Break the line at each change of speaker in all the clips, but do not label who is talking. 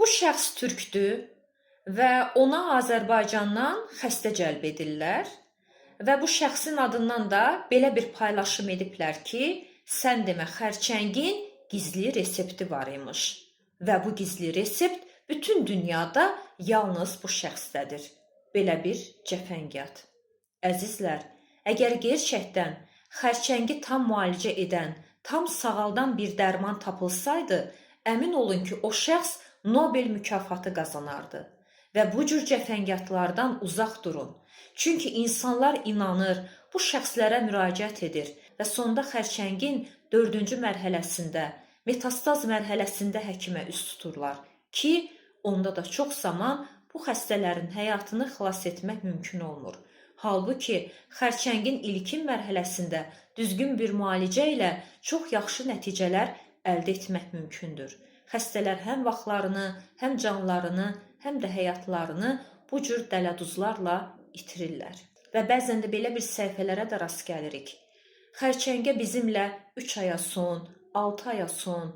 Bu şəxs türkdür və ona Azərbaycandan xəstə cəlb edirlər və bu şəxsin adından da belə bir paylaşım ediblər ki, sən demə xərçəngin gizli resepti var imiş və bu gizli resept bütün dünyada yalnız bu şəxsdədir. Belə bir cəfəngiyat. Əzizlər, əgər gerçəkdən xərçəngi tam müalicə edən, tam sağaldan bir dərman tapılsaydı, əmin olun ki, o şəxs Nobel mükafatı qazanardı. Və bu cür cəfəngiyatlardan uzaq durun. Çünki insanlar inanır, bu şəxslərə müraciət edir və sonda xərçəngin 4-cü mərhələsində, metastaz mərhələsində həkimə üz tuturlar ki, onda da çox zaman bu xəstələrin həyatını xilas etmək mümkün olmur. Halbuki xərçəngin ilkin mərhələsində düzgün bir müalicə ilə çox yaxşı nəticələr əldə etmək mümkündür. Xəstələr həm vaxtlarını, həm canlarını, həm də həyatlarını bu cür dələduzlarla itirirlər. Və bəzən də belə bir səhifələrə də rast gəlirik. Xərçəngə bizimlə 3 aya son, 6 aya son,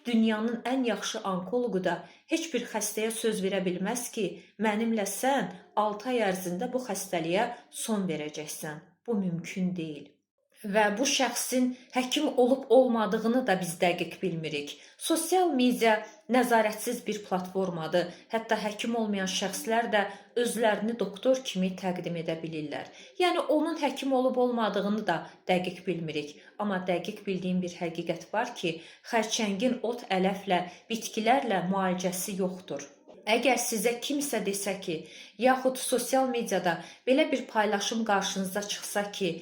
dünyanın ən yaxşı onkologu da heç bir xəstəyə söz verə bilməz ki, mənimlə sən 6 ay ərzində bu xəstəliyə son verəcəksən. Bu mümkün deyil. Və bu şəxsin həkim olub-olmadığını da biz dəqiq bilmirik. Sosial media nəzarətsiz bir platformadır. Hətta həkim olmayan şəxslər də özlərini doktor kimi təqdim edə bilirlər. Yəni onun həkim olub-olmadığını da dəqiq bilmirik. Amma dəqiq bildiyim bir həqiqət var ki, xərçəngin ot ələflə, bitkilərlə müalicəsi yoxdur. Əgər sizə kimsə desə ki, yaxud sosial mediada belə bir paylaşım qarşınıza çıxsa ki,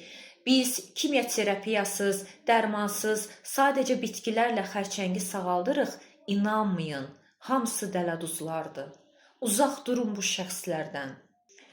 biz kimyoterapiyasız, dərmansız, sadəcə bitkilərlə xərçəngi sağaldırıq, inanmayın, hamısı dələduzlardır. Uzaq durun bu şəxslərdən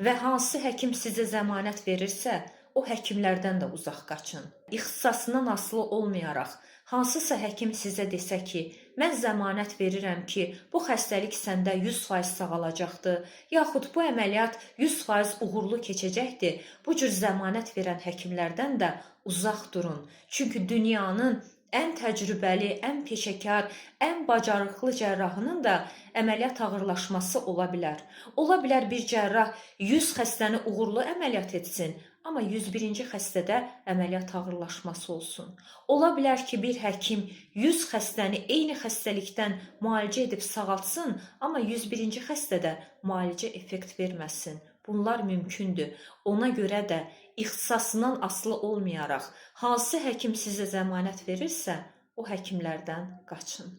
və hansı həkim sizə zəmanət verirsə, o həkimlərdən də uzaq qaçın. İxtisasından asılı olmayaraq, hansısa həkim sizə desə ki, mən zəmanət verirəm ki, bu xəstəlik səndə 100% sağalacaqdır, yaxud bu əməliyyat 100% uğurlu keçəcəkdir, bu cür zəmanət verən həkimlərdən də uzaq durun. Çünki dünyanın ən təcrübəli, ən peşəkar, ən bacarıqlı cərrahının da əməliyyat ağırlaşması ola bilər. Ola bilər bir cərrah 100 xəstəni uğurlu əməliyyat etsin, amma 101-ci xəstədə əməliyyat ağırlaşması olsun. Ola bilər ki, bir həkim 100 xəstəni eyni xəstəlikdən müalicə edib sağaltsın, amma 101-ci xəstədə müalicə effekt verməsin. Bunlar mümkündür. Ona görə də ixtisasından asılı olmayaraq, hansı həkim sizə zəmanət verirsə, o həkimlərdən qaçın.